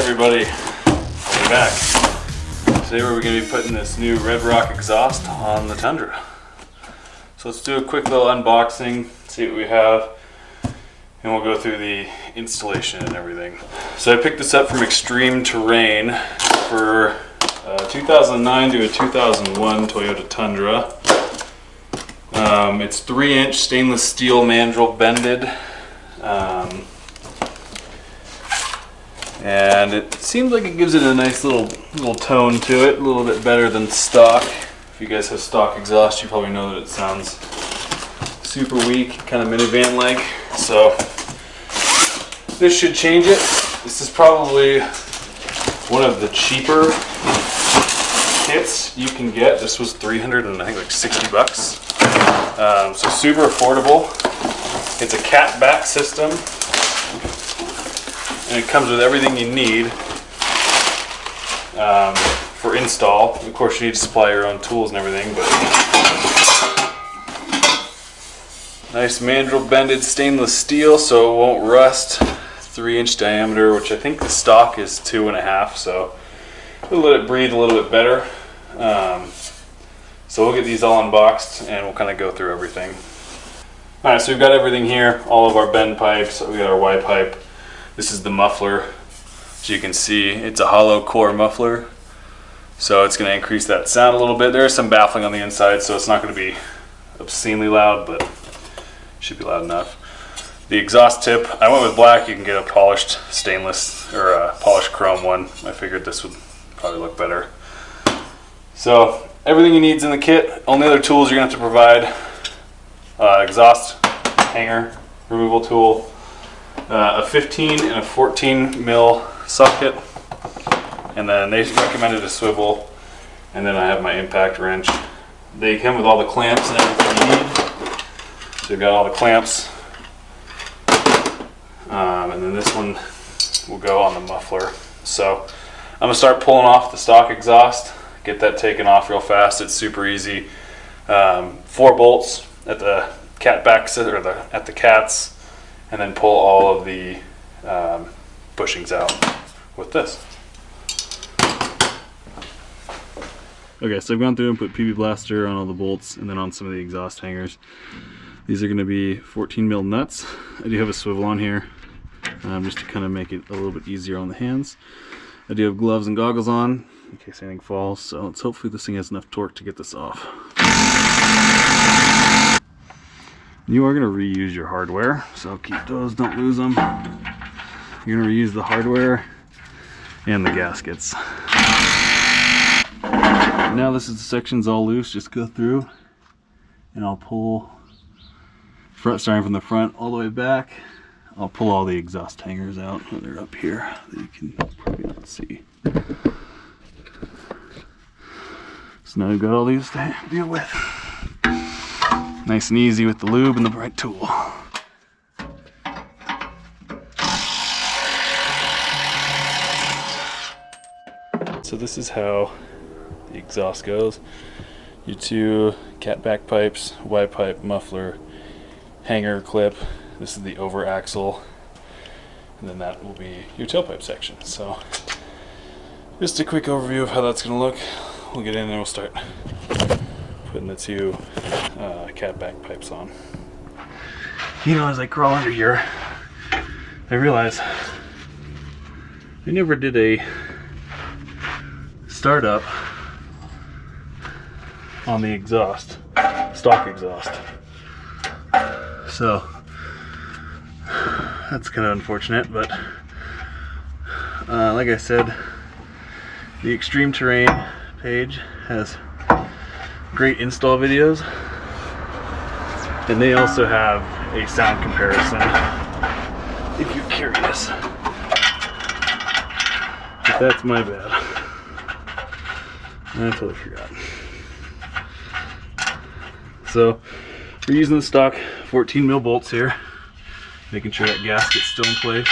everybody, we're back. Today we're going to be putting this new Red Rock exhaust on the Tundra. So let's do a quick little unboxing, see what we have, and we'll go through the installation and everything. So I picked this up from ExtremeTerrain for a 2009 to a 2001 Toyota Tundra. It's 3-inch stainless steel mandrel bended. And it seems like it gives it a nice little tone to it, a little bit better than stock. If you guys have stock exhaust, you probably know that it sounds super weak, kind of minivan-like. So this should change it. This is probably one of the cheaper kits you can get. This was $360. So super affordable. It's a cat back system. And it comes with everything you need for install. Of course, you need to supply your own tools and everything, but nice mandrel bended stainless steel so it won't rust. 3-inch diameter, which I think the stock is 2.5, so we'll let it breathe a little bit better. So we'll get these all unboxed and we'll kind of go through everything. All right, so we've got everything here, all of our bend pipes. We got our Y pipe. This is the muffler. As you can see, it's a hollow core muffler, so it's going to increase that sound a little bit. There is some baffling on the inside, so it's not going to be obscenely loud, but it should be loud enough. The exhaust tip, I went with black. You can get a polished stainless or a polished chrome one. I figured this would probably look better. So everything you need is in the kit. Only other tools you're going to have to provide: exhaust hanger removal tool, a 15 and a 14 mil socket, and then they recommended a swivel, and then I have my impact wrench. They come with all the clamps and everything you need. So you've got all the clamps, and then this one will go on the muffler. So I'm gonna start pulling off the stock exhaust, get that taken off real fast. It's super easy. 4 bolts at the cat back or at the cats, and then pull all of the bushings out with this. Okay, so I've gone through and put PB Blaster on all the bolts and then on some of the exhaust hangers. These are going to be 14 mil nuts. I do have a swivel on here just to kind of make it a little bit easier on the hands. I do have gloves and goggles on in case anything falls, so let's hopefully this thing has enough torque to get this off. You are going to reuse your hardware, so keep those, don't lose them. You're going to reuse the hardware and the gaskets. Now this is the section's all loose, just go through and I'll pull, starting from the front all the way back, I'll pull all the exhaust hangers out. They're up here that you can probably not see. So now we've got all these to deal with. Nice and easy with the lube and the right tool. So this is how the exhaust goes. Your 2 cat back pipes, Y pipe, muffler, hanger clip. This is the over axle, and then that will be your tailpipe section. So just a quick overview of how that's going to look. We'll get in and we'll start putting the 2 cat back pipes on. You know, as I crawl under here, I realize I never did a startup on the exhaust, stock exhaust. So that's kind of unfortunate, but like I said, the ExtremeTerrain page has great install videos, and they also have a sound comparison if you're curious. But that's my bad. I totally forgot. So we're using the stock 14 mil bolts here, making sure that gasket's still in place.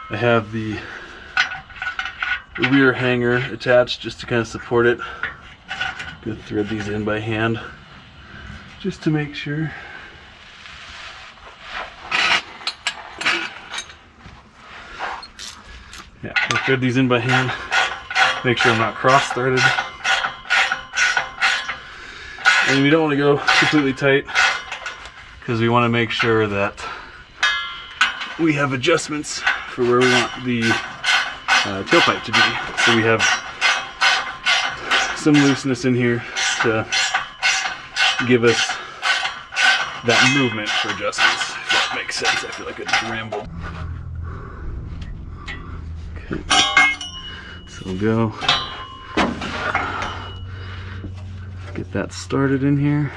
I have the rear hanger attached just to kind of support it. Gonna thread these in by hand just to make sure. I thread these in by hand. Make sure I'm not cross-threaded. And we don't want to go completely tight because we want to make sure that we have adjustments for where we want the tailpipe to be. So we have some looseness in here to give us that movement for adjustments, if that makes sense. I feel like I just rambled. Okay, so we'll go get that started in here.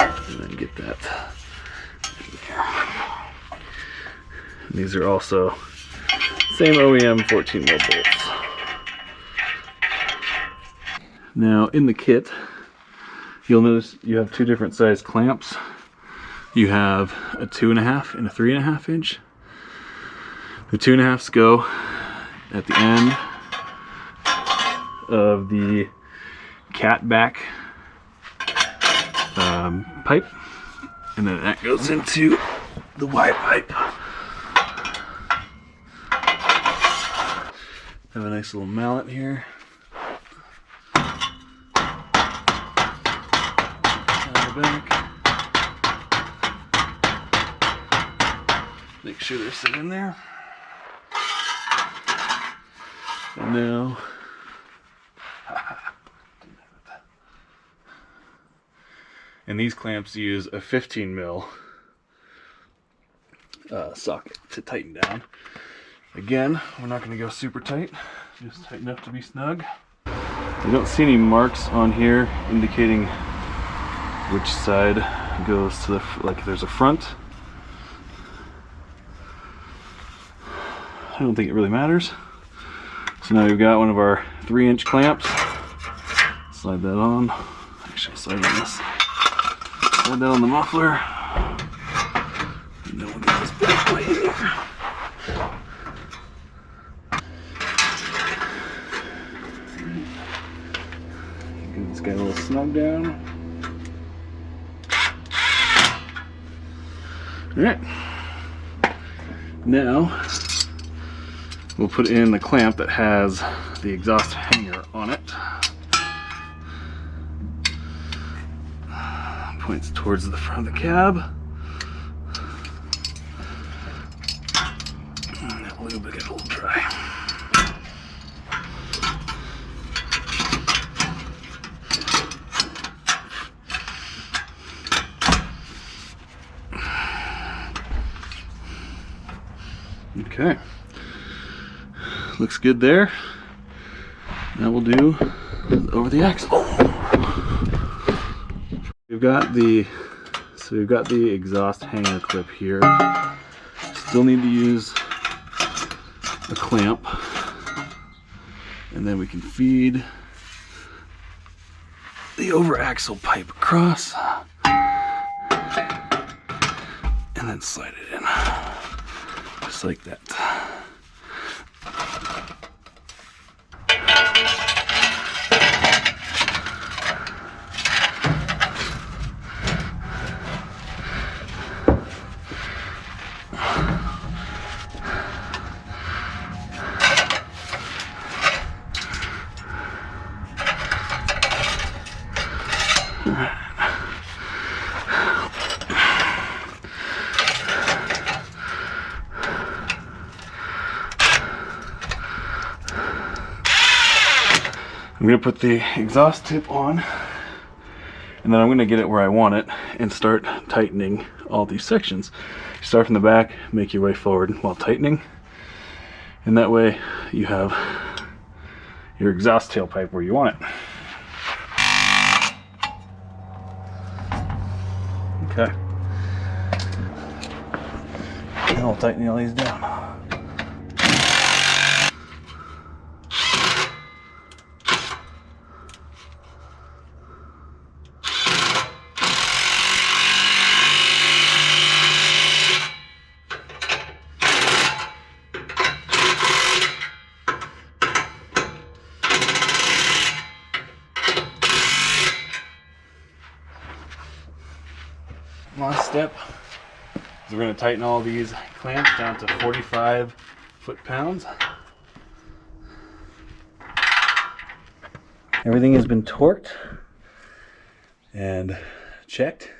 And then get that in here. And these are also same OEM 14 mil bolts. Now in the kit, you'll notice you have two different size clamps. You have a 2.5 and a 3.5 inch. The 2.5s go at the end of the cat back pipe, and then that goes into the Y pipe. Have a nice little mallet here. Down the back. Make sure they're sitting there. And now, and these clamps use a 15 mil socket to tighten down. Again, we're not going to go super tight, just tight enough to be snug. I don't see any marks on here indicating which side goes to the, like there's a front. I don't think it really matters. So now we've got one of our 3-inch clamps. Slide that on. Actually, I'll slide on this. Slide that on the muffler. And then we'll get this back way in here. Get this guy a little snug down. Alright. Now, we'll put in the clamp that has the exhaust hanger on it. Points towards the front of the cab. And that lube will get a little dry. Okay. Looks good there. Now we'll do over the axle. We've got the exhaust hanger clip here. Still need to use a clamp, and then we can feed the over axle pipe across, and then slide it in, just like that. I'm going to put the exhaust tip on, and then I'm going to get it where I want it and start tightening all these sections. You start from the back, make your way forward while tightening, and that way you have your exhaust tailpipe where you want it. Okay. Now I'll tighten all these down. So we're going to tighten all these clamps down to 45 foot-pounds. Everything has been torqued and checked,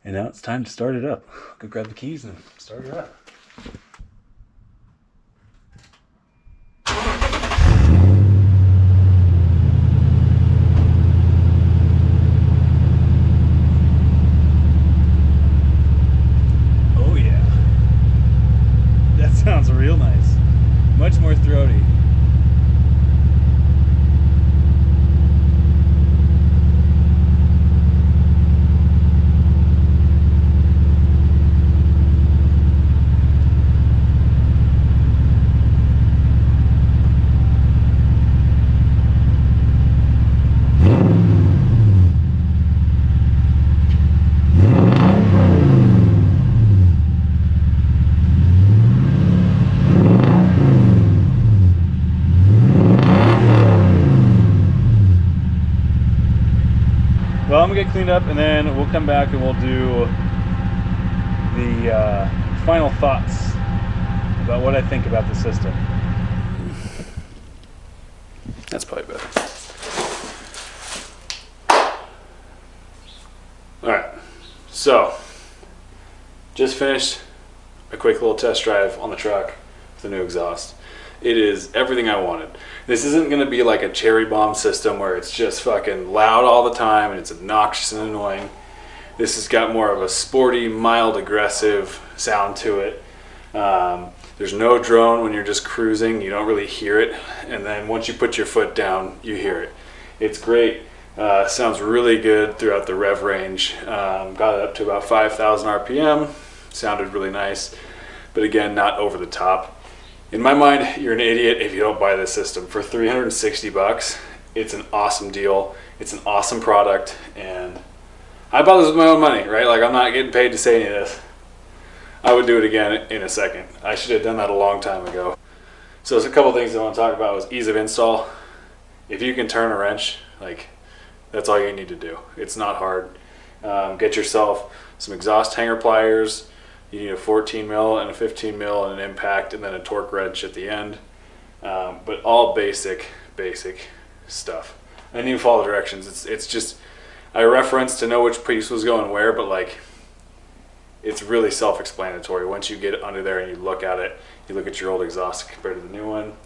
and now it's time to start it up. Go grab the keys and start it up. Oh yeah, that sounds real nice. Much more throaty. Well, I'm gonna get cleaned up and then we'll come back and we'll do the final thoughts about what I think about the system. That's probably better. Alright, so just finished a quick little test drive on the truck with the new exhaust. It is everything I wanted. This isn't going to be like a cherry bomb system where it's just fucking loud all the time and it's obnoxious and annoying. This has got more of a sporty, mild, aggressive sound to it. There's no drone when you're just cruising. You don't really hear it. And then once you put your foot down, you hear it. It's great. Sounds really good throughout the rev range. Got it up to about 5,000 RPM. Sounded really nice. But again, not over the top. In my mind, you're an idiot if you don't buy this system. For 360 bucks, it's an awesome deal. It's an awesome product, and I bought this with my own money, right? Like, I'm not getting paid to say any of this. I would do it again in a second. I should have done that a long time ago. So there's a couple things I want to talk about was ease of install. If you can turn a wrench, like, that's all you need to do. It's not hard. Get yourself some exhaust hanger pliers. You need a 14 mil and a 15 mil and an impact and then a torque wrench at the end. But all basic stuff. I didn't even follow directions. It's just, I referenced to know which piece was going where, but like, it's really self-explanatory. Once you get under there and you look at it, you look at your old exhaust compared to the new one.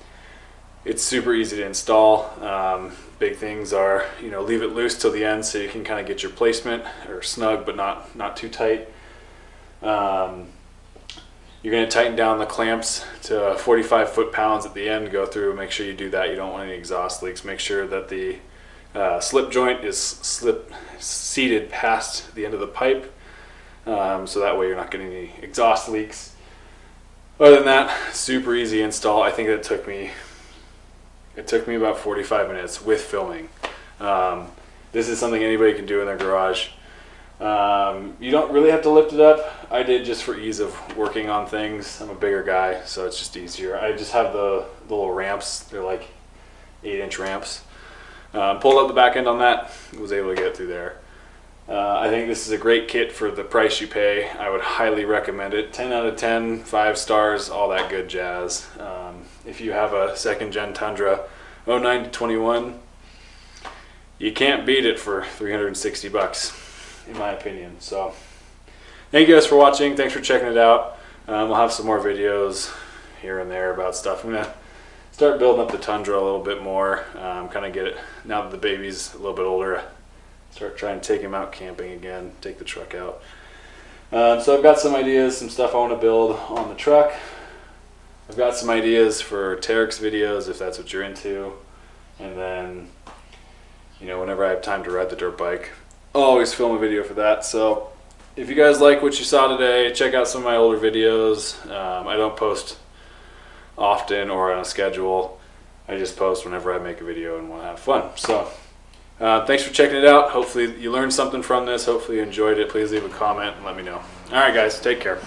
It's super easy to install. Big things are, leave it loose till the end so you can kind of get your placement, or snug but not too tight. You're going to tighten down the clamps to 45 foot-pounds at the end. Go through, make sure you do that. You don't want any exhaust leaks. Make sure that the slip joint is seated past the end of the pipe, so that way you're not getting any exhaust leaks. Other than that, super easy install. I think it took me about 45 minutes with filming. This is something anybody can do in their garage. You don't really have to lift it up. I did just for ease of working on things. I'm a bigger guy, so it's just easier. I just have the little ramps. They're like 8-inch ramps. Pulled up the back end on that. Was able to get it through there. I think this is a great kit for the price you pay. I would highly recommend it. 10 out of 10, 5 stars, all that good jazz. If you have a second gen Tundra 09 to 21, you can't beat it for 360 bucks. In my opinion. So thank you guys for watching. Thanks for checking it out. We'll have some more videos here and there about stuff. I'm gonna start building up the Tundra a little bit more, kind of get it, now that the baby's a little bit older, start trying to take him out camping again, take the truck out. So I've got some ideas, some stuff I want to build on the truck. I've got some ideas for Terex videos if that's what you're into, and then whenever I have time to ride the dirt bike, I'll always film a video for that. So if you guys like what you saw today, check out some of my older videos. I don't post often or on a schedule. I just post whenever I make a video and want to have fun. So thanks for checking it out. Hopefully you learned something from this. Hopefully you enjoyed it. Please leave a comment and let me know. All right, guys, take care.